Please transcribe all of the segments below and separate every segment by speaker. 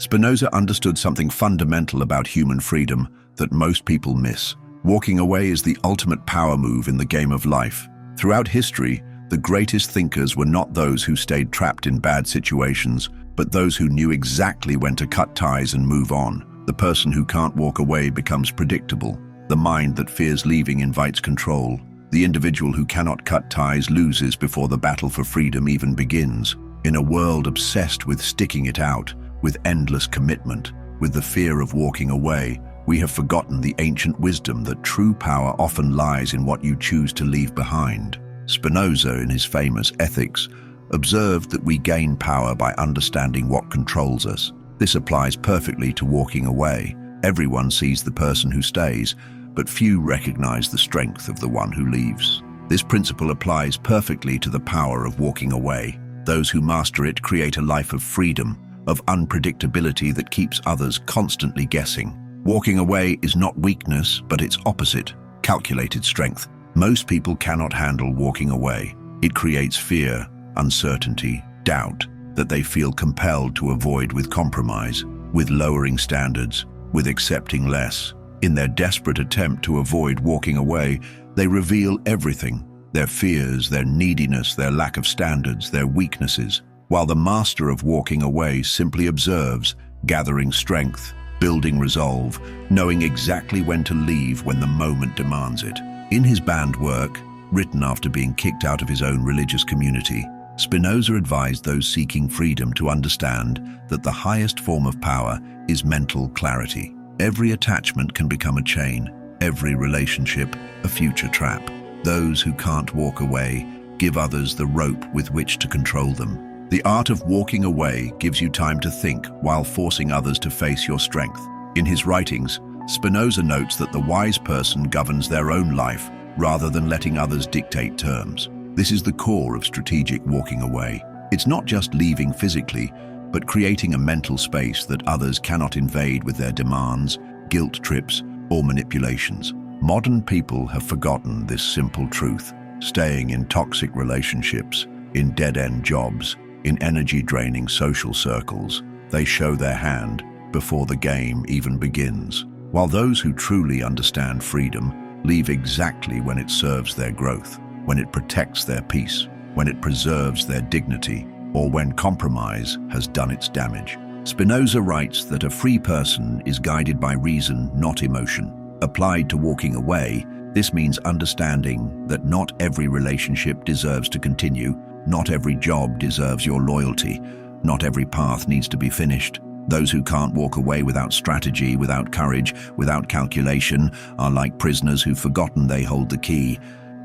Speaker 1: Spinoza understood something fundamental about human freedom that most people miss. Walking away is the ultimate power move in the game of life. Throughout history, the greatest thinkers were not those who stayed trapped in bad situations, but those who knew exactly when to cut ties and move on. The person who can't walk away becomes predictable. The mind that fears leaving invites control. The individual who cannot cut ties loses before the battle for freedom even begins. In a world obsessed with sticking it out, with endless commitment, with the fear of walking away, we have forgotten the ancient wisdom that true power often lies in what you choose to leave behind. Spinoza, in his famous Ethics, observed that we gain power by understanding what controls us. This applies perfectly to walking away. Everyone sees the person who stays, but few recognize the strength of the one who leaves. This principle applies perfectly to the power of walking away. Those who master it create a life of freedom, of unpredictability that keeps others constantly guessing. Walking away is not weakness, but its opposite, calculated strength. Most people cannot handle walking away. It creates fear, uncertainty, doubt, that they feel compelled to avoid with compromise, with lowering standards, with accepting less. In their desperate attempt to avoid walking away, they reveal everything: their fears, their neediness, their lack of standards, their weaknesses, while the master of walking away simply observes, gathering strength, building resolve, knowing exactly when to leave when the moment demands it. In his banned work, written after being kicked out of his own religious community, Spinoza advised those seeking freedom to understand that the highest form of power is mental clarity. Every attachment can become a chain, every relationship a future trap. Those who can't walk away give others the rope with which to control them. The art of walking away gives you time to think while forcing others to face your strength. In his writings, Spinoza notes that the wise person governs their own life rather than letting others dictate terms. This is the core of strategic walking away. It's not just leaving physically, but creating a mental space that others cannot invade with their demands, guilt trips, or manipulations. Modern people have forgotten this simple truth. Staying in toxic relationships, in dead-end jobs, in energy-draining social circles, they show their hand before the game even begins. While those who truly understand freedom leave exactly when it serves their growth, when it protects their peace, when it preserves their dignity, or when compromise has done its damage. Spinoza writes that a free person is guided by reason, not emotion. Applied to walking away, this means understanding that not every relationship deserves to continue, not every job deserves your loyalty, not every path needs to be finished. Those who can't walk away without strategy, without courage, without calculation, are like prisoners who've forgotten they hold the key.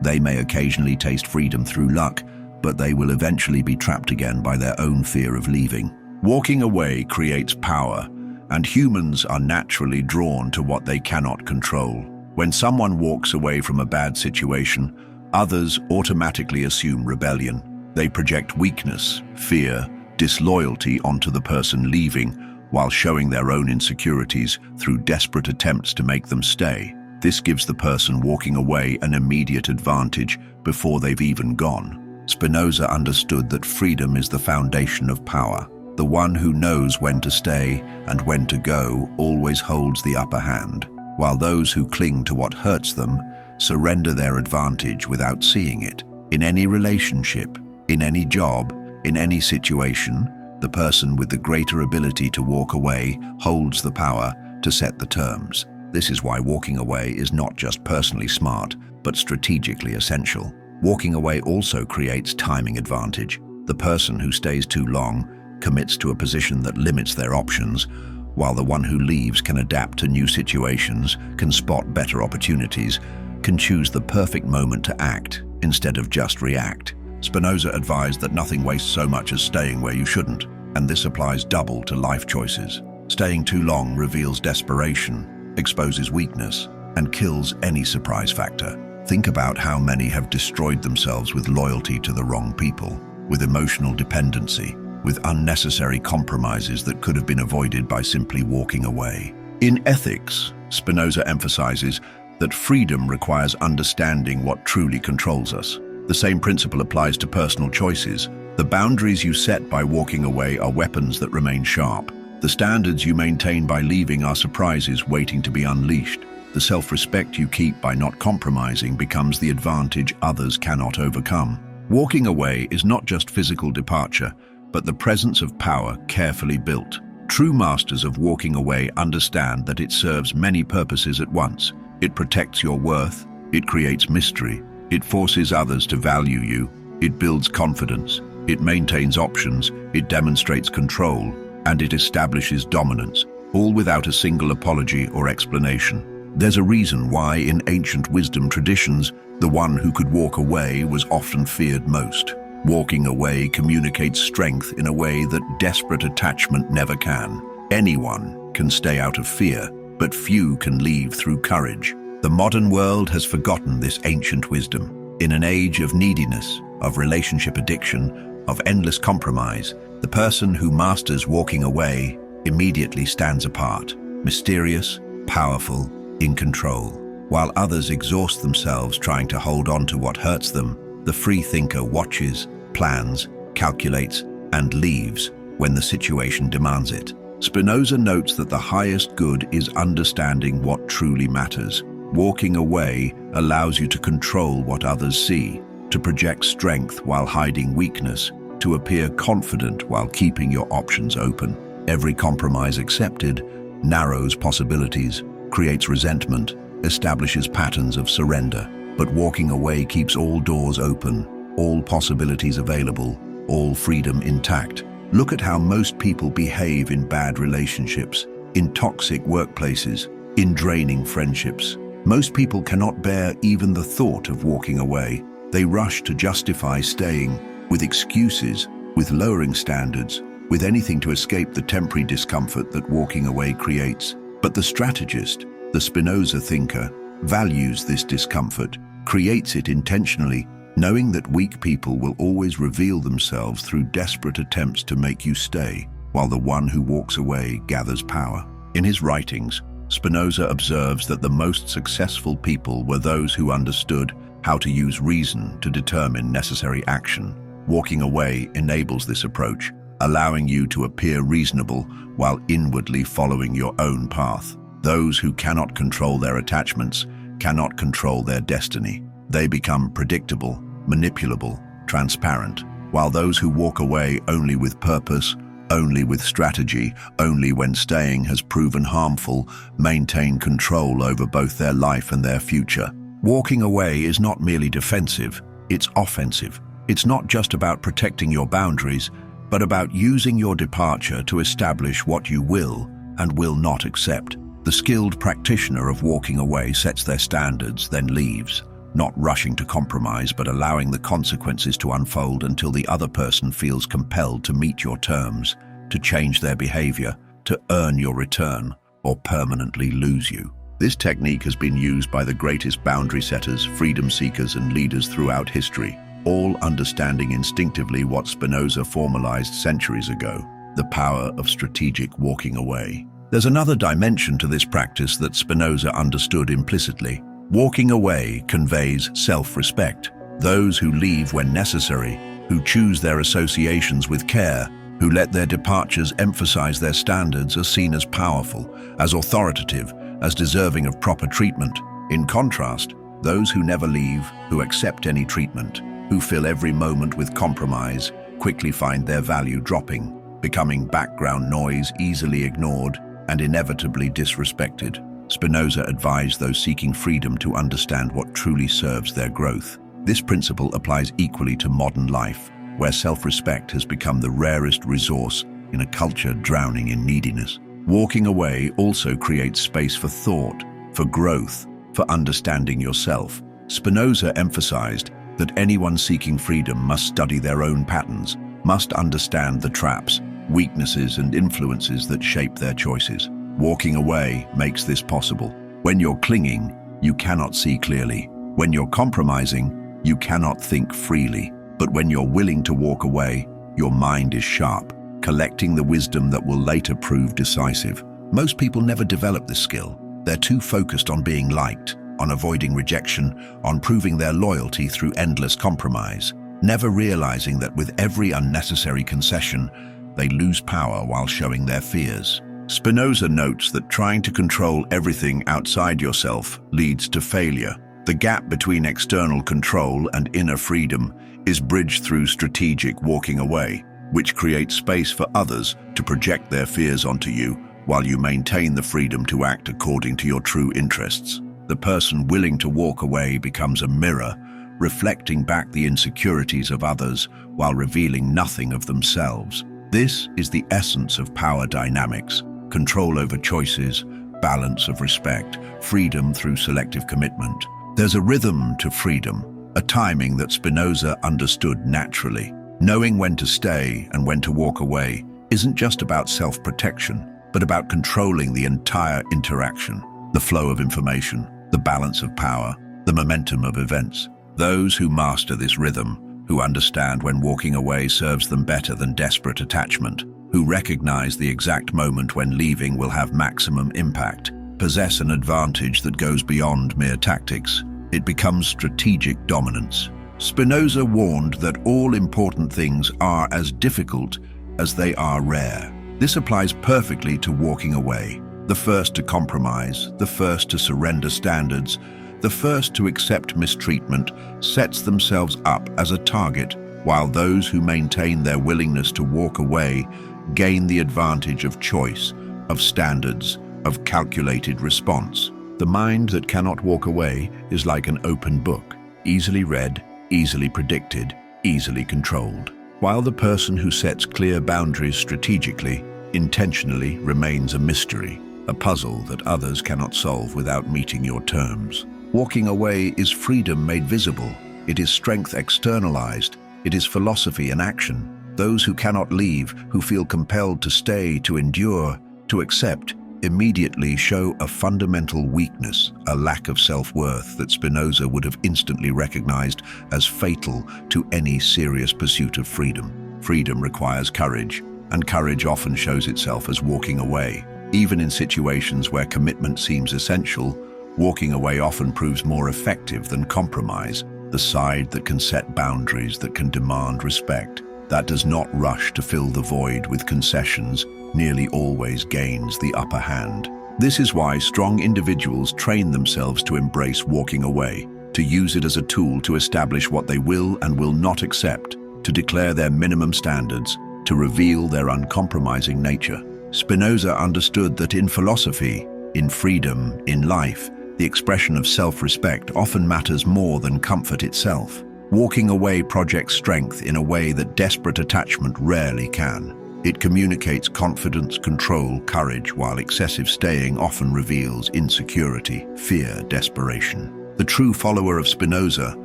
Speaker 1: They may occasionally taste freedom through luck, but they will eventually be trapped again by their own fear of leaving. Walking away creates power, and humans are naturally drawn to what they cannot control. When someone walks away from a bad situation, others automatically assume rebellion. They project weakness, fear, disloyalty onto the person leaving, while showing their own insecurities through desperate attempts to make them stay. This gives the person walking away an immediate advantage before they've even gone. Spinoza understood that freedom is the foundation of power. The one who knows when to stay and when to go always holds the upper hand, while those who cling to what hurts them surrender their advantage without seeing it. In any relationship, in any job, in any situation, the person with the greater ability to walk away holds the power to set the terms. This is why walking away is not just personally smart, but strategically essential. Walking away also creates timing advantage. The person who stays too long commits to a position that limits their options, while the one who leaves can adapt to new situations, can spot better opportunities, can choose the perfect moment to act instead of just react. Spinoza advised that nothing wastes so much as staying where you shouldn't, and this applies double to life choices. Staying too long reveals desperation, exposes weakness, and kills any surprise factor. Think about how many have destroyed themselves with loyalty to the wrong people, with emotional dependency, with unnecessary compromises that could have been avoided by simply walking away. In Ethics, Spinoza emphasizes that freedom requires understanding what truly controls us. The same principle applies to personal choices. The boundaries you set by walking away are weapons that remain sharp. The standards you maintain by leaving are surprises waiting to be unleashed. The self-respect you keep by not compromising becomes the advantage others cannot overcome. Walking away is not just physical departure, but the presence of power carefully built. True masters of walking away understand that it serves many purposes at once. It protects your worth, it creates mystery, it forces others to value you, it builds confidence, it maintains options, it demonstrates control, and it establishes dominance, all without a single apology or explanation. There's a reason why in ancient wisdom traditions, the one who could walk away was often feared most. Walking away communicates strength in a way that desperate attachment never can. Anyone can stay out of fear, but few can leave through courage. The modern world has forgotten this ancient wisdom. In an age of neediness, of relationship addiction, of endless compromise, the person who masters walking away immediately stands apart, mysterious, powerful, in control. While others exhaust themselves trying to hold on to what hurts them, the free thinker watches, plans, calculates, and leaves when the situation demands it. Spinoza notes that the highest good is understanding what truly matters. Walking away allows you to control what others see, to project strength while hiding weakness, to appear confident while keeping your options open. Every compromise accepted narrows possibilities, creates resentment, establishes patterns of surrender. But walking away keeps all doors open, all possibilities available, all freedom intact. Look at how most people behave in bad relationships, in toxic workplaces, in draining friendships. Most people cannot bear even the thought of walking away. They rush to justify staying, with excuses, with lowering standards, with anything to escape the temporary discomfort that walking away creates. But the strategist, the Spinoza thinker, values this discomfort, creates it intentionally, knowing that weak people will always reveal themselves through desperate attempts to make you stay, while the one who walks away gathers power. In his writings, Spinoza observes that the most successful people were those who understood how to use reason to determine necessary action. Walking away enables this approach, allowing you to appear reasonable while inwardly following your own path. Those who cannot control their attachments cannot control their destiny. They become predictable, manipulable, transparent, while those who walk away only with purpose, only with strategy, only when staying has proven harmful, maintain control over both their life and their future. Walking away is not merely defensive, it's offensive. It's not just about protecting your boundaries, but about using your departure to establish what you will and will not accept. The skilled practitioner of walking away sets their standards, then leaves, not rushing to compromise, but allowing the consequences to unfold until the other person feels compelled to meet your terms, to change their behavior, to earn your return, or permanently lose you. This technique has been used by the greatest boundary setters, freedom seekers, and leaders throughout history, all understanding instinctively what Spinoza formalized centuries ago, the power of strategic walking away. There's another dimension to this practice that Spinoza understood implicitly. Walking away conveys self-respect. Those who leave when necessary, who choose their associations with care, who let their departures emphasize their standards, are seen as powerful, as authoritative, as deserving of proper treatment. In contrast, those who never leave, who accept any treatment, who fill every moment with compromise, quickly find their value dropping, becoming background noise easily ignored and inevitably disrespected. Spinoza advised those seeking freedom to understand what truly serves their growth. This principle applies equally to modern life, where self-respect has become the rarest resource in a culture drowning in neediness. Walking away also creates space for thought, for growth, for understanding yourself. Spinoza emphasized that anyone seeking freedom must study their own patterns, must understand the traps, weaknesses, and influences that shape their choices. Walking away makes this possible. When you're clinging, you cannot see clearly. When you're compromising, you cannot think freely. But when you're willing to walk away, your mind is sharp, collecting the wisdom that will later prove decisive. Most people never develop this skill. They're too focused on being liked, on avoiding rejection, on proving their loyalty through endless compromise, never realizing that with every unnecessary concession, they lose power while showing their fears. Spinoza notes that trying to control everything outside yourself leads to failure. The gap between external control and inner freedom is bridged through strategic walking away, which creates space for others to project their fears onto you while you maintain the freedom to act according to your true interests. The person willing to walk away becomes a mirror, reflecting back the insecurities of others while revealing nothing of themselves. This is the essence of power dynamics: control over choices, balance of respect, freedom through selective commitment. There's a rhythm to freedom, a timing that Spinoza understood naturally. Knowing when to stay and when to walk away isn't just about self-protection, but about controlling the entire interaction, the flow of information, the balance of power, the momentum of events. Those who master this rhythm, who understand when walking away serves them better than desperate attachment, who recognize the exact moment when leaving will have maximum impact, possess an advantage that goes beyond mere tactics. It becomes strategic dominance. Spinoza warned that all important things are as difficult as they are rare. This applies perfectly to walking away. The first to compromise, the first to surrender standards, the first to accept mistreatment sets themselves up as a target, while those who maintain their willingness to walk away gain the advantage of choice, of standards, of calculated response. The mind that cannot walk away is like an open book, easily read, easily predicted, easily controlled. While the person who sets clear boundaries strategically, intentionally remains a mystery, a puzzle that others cannot solve without meeting your terms. Walking away is freedom made visible. It is strength externalized. It is philosophy in action. Those who cannot leave, who feel compelled to stay, to endure, to accept, immediately show a fundamental weakness, a lack of self-worth that Spinoza would have instantly recognized as fatal to any serious pursuit of freedom. Freedom requires courage, and courage often shows itself as walking away. Even in situations where commitment seems essential, walking away often proves more effective than compromise. The side that can set boundaries, that can demand respect, that does not rush to fill the void with concessions, nearly always gains the upper hand. This is why strong individuals train themselves to embrace walking away, to use it as a tool to establish what they will and will not accept, to declare their minimum standards, to reveal their uncompromising nature. Spinoza understood that in philosophy, in freedom, in life, the expression of self-respect often matters more than comfort itself. Walking away projects strength in a way that desperate attachment rarely can. It communicates confidence, control, courage, while excessive staying often reveals insecurity, fear, desperation. The true follower of Spinoza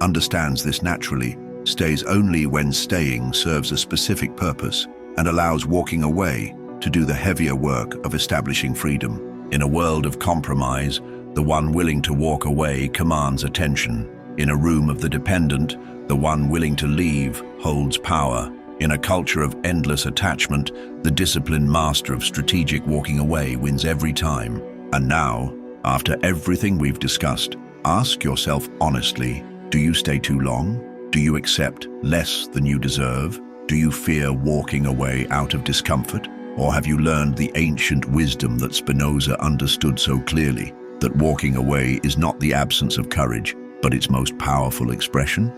Speaker 1: understands this naturally, stays only when staying serves a specific purpose, and allows walking away to do the heavier work of establishing freedom. In a world of compromise, the one willing to walk away commands attention. In a room of the dependent, the one willing to leave holds power. In a culture of endless attachment, the disciplined master of strategic walking away wins every time. And now, after everything we've discussed, ask yourself honestly, do you stay too long? Do you accept less than you deserve? Do you fear walking away out of discomfort? Or have you learned the ancient wisdom that Spinoza understood so clearly, that walking away is not the absence of courage, but its most powerful expression?